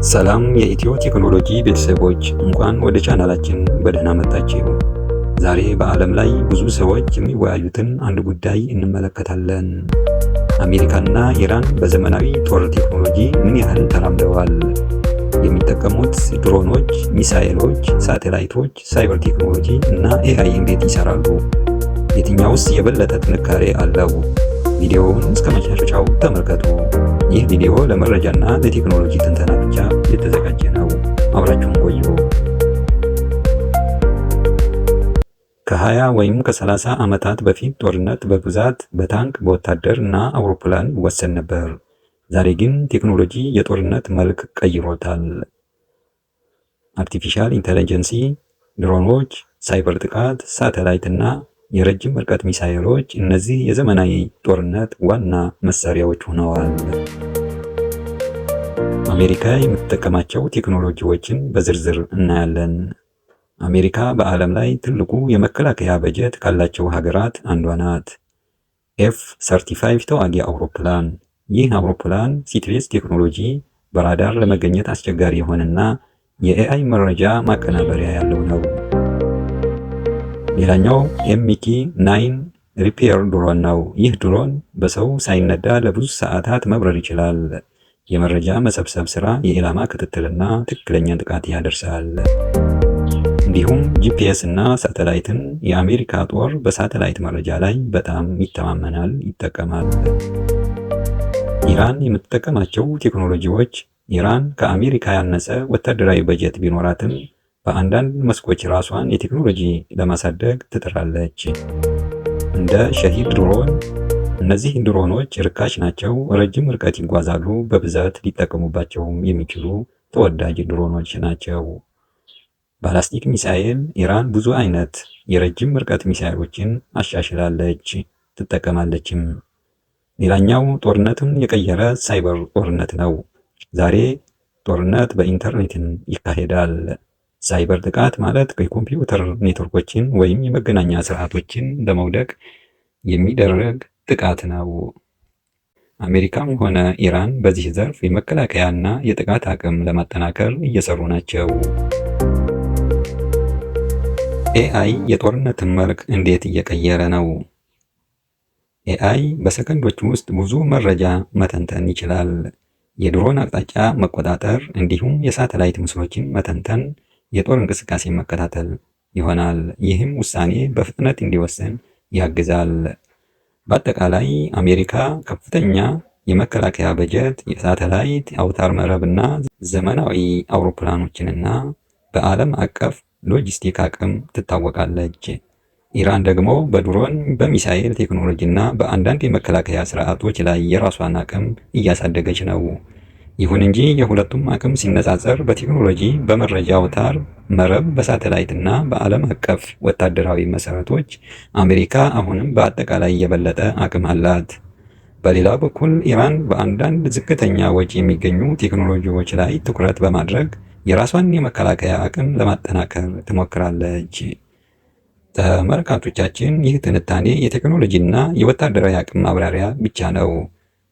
ሰላም የኢትዮ ቴክኖሎጂ ቤተሰቦች እንኳን ወደ ቻናላችን በደህና መጣችሁ። ዛሬ በዓለም ላይ ብዙ ሰዎች የሚወያዩትን አንድ ጉዳይ እንመለከታለን። አሜሪካና ኢራን በዘመናዊ ጦር ቴክኖሎጂ ምን ያህል ተራምደዋል? የሚጠቀሙት ድሮኖች፣ ሚሳኤሎች፣ ሳተላይቶች፣ ሳይበር ቴክኖሎጂ እና ኤአይ እንዴት ይሰራሉ? የትኛውስ የበለጠ ጥንካሬ አለው? ቪዲዮውን እስከ መጨረሻው ተመልከቱ። ይህ ቪዲዮ ለመረጃና ለቴክኖሎጂ ትንተና ብቻ የተዘጋጀ ነው። አብራችሁን ቆዩ። ከ20 ወይም ከ30 ዓመታት በፊት ጦርነት በብዛት በታንክ በወታደር እና አውሮፕላን ይወሰን ነበር። ዛሬ ግን ቴክኖሎጂ የጦርነት መልክ ቀይሮታል። አርቲፊሻል ኢንተለጀንሲ፣ ድሮኖች፣ ሳይበር ጥቃት፣ ሳተላይት እና የረጅም ርቀት ሚሳኤሎች እነዚህ የዘመናዊ ጦርነት ዋና መሳሪያዎች ሆነዋል። አሜሪካ የምትጠቀማቸው ቴክኖሎጂዎችን በዝርዝር እናያለን። አሜሪካ በዓለም ላይ ትልቁ የመከላከያ በጀት ካላቸው ሀገራት አንዷ ናት። F-35 ተዋጊ አውሮፕላን። ይህ አውሮፕላን ሲትሬስ ቴክኖሎጂ በራዳር ለመገኘት አስቸጋሪ የሆነና የኤአይ መረጃ ማቀናበሪያ ያለው ነው። ሌላኛው MiG-9 ሪፔር ድሮን ነው። ይህ ድሮን በሰው ሳይነዳ ለብዙ ሰዓታት መብረር ይችላል። የመረጃ መሰብሰብ ስራ፣ የኢላማ ክትትልና ትክክለኛ ጥቃት ያደርሳል። እንዲሁም GPS እና ሳተላይትን የአሜሪካ ጦር በሳተላይት መረጃ ላይ በጣም ይጠቀማል። ኢራን የምትጠቀማቸው ቴክኖሎጂዎች። ኢራን ከአሜሪካ ያነሰ ወታደራዊ በጀት ቢኖራትም በአንዳንድ መስኮች ራሷን የቴክኖሎጂ ለማሳደግ ትጥራለች። እንደ ሸሂድ ድሮን። እነዚህ ድሮኖች ርካሽ ናቸው፣ ረጅም ርቀት ይጓዛሉ፣ በብዛት ሊጠቀሙባቸውም የሚችሉ ተወዳጅ ድሮኖች ናቸው። ባላስቲክ ሚሳኤል። ኢራን ብዙ አይነት የረጅም ርቀት ሚሳኤሎችን አሻሽላለች ትጠቀማለችም። ሌላኛው ጦርነትን የቀየረ ሳይበር ጦርነት ነው። ዛሬ ጦርነት በኢንተርኔትን ይካሄዳል። ሳይበር ጥቃት ማለት የኮምፒውተር ኔትወርኮችን ወይም የመገናኛ ስርዓቶችን ለመውደቅ የሚደረግ ጥቃት ነው። አሜሪካም ሆነ ኢራን በዚህ ዘርፍ የመከላከያና የጥቃት አቅም ለማጠናከር እየሰሩ ናቸው። ኤአይ የጦርነትን መልክ እንዴት እየቀየረ ነው? ኤአይ በሰከንዶች ውስጥ ብዙ መረጃ መተንተን ይችላል። የድሮን አቅጣጫ መቆጣጠር እንዲሁም የሳተላይት ምስሎችን መተንተን፣ የጦር እንቅስቃሴ መከታተል ይሆናል። ይህም ውሳኔ በፍጥነት እንዲወሰን ያግዛል። በአጠቃላይ አሜሪካ ከፍተኛ የመከላከያ በጀት፣ የሳተላይት አውታር መረብ እና ዘመናዊ አውሮፕላኖችንና በዓለም አቀፍ ሎጂስቲክ አቅም ትታወቃለች። ኢራን ደግሞ በድሮን በሚሳኤል ቴክኖሎጂ እና በአንዳንድ የመከላከያ ስርዓቶች ላይ የራሷን አቅም እያሳደገች ነው። ይሁን እንጂ የሁለቱም አቅም ሲነጻጸር በቴክኖሎጂ፣ በመረጃ አውታር መረብ፣ በሳተላይት እና በዓለም አቀፍ ወታደራዊ መሰረቶች አሜሪካ አሁንም በአጠቃላይ የበለጠ አቅም አላት። በሌላ በኩል ኢራን በአንዳንድ ዝቅተኛ ወጪ የሚገኙ ቴክኖሎጂዎች ላይ ትኩረት በማድረግ የራሷን የመከላከያ አቅም ለማጠናከር ትሞክራለች። ተመልካቾቻችን፣ ይህ ትንታኔ የቴክኖሎጂና የወታደራዊ አቅም ማብራሪያ ብቻ ነው።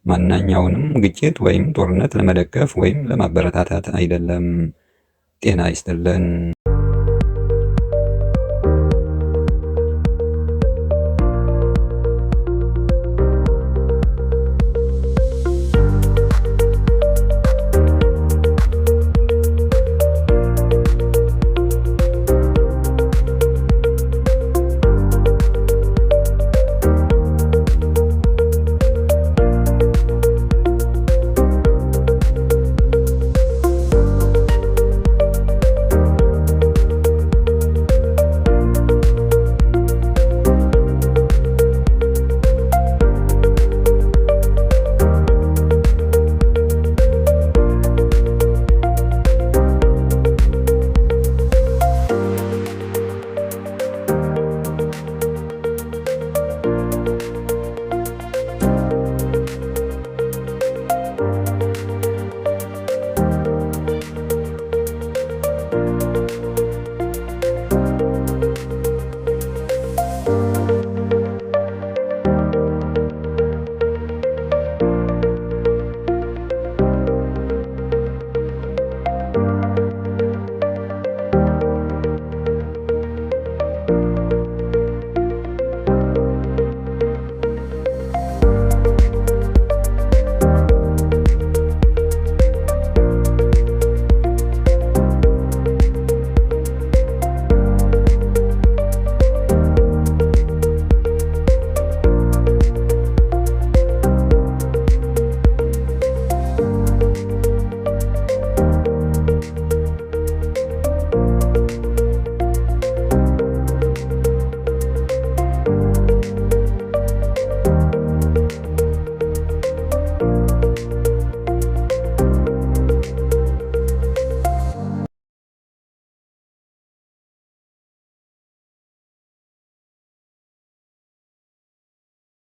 ማንኛውንም ግጭት ወይም ጦርነት ለመደገፍ ወይም ለማበረታታት አይደለም። ጤና ይስጥልን።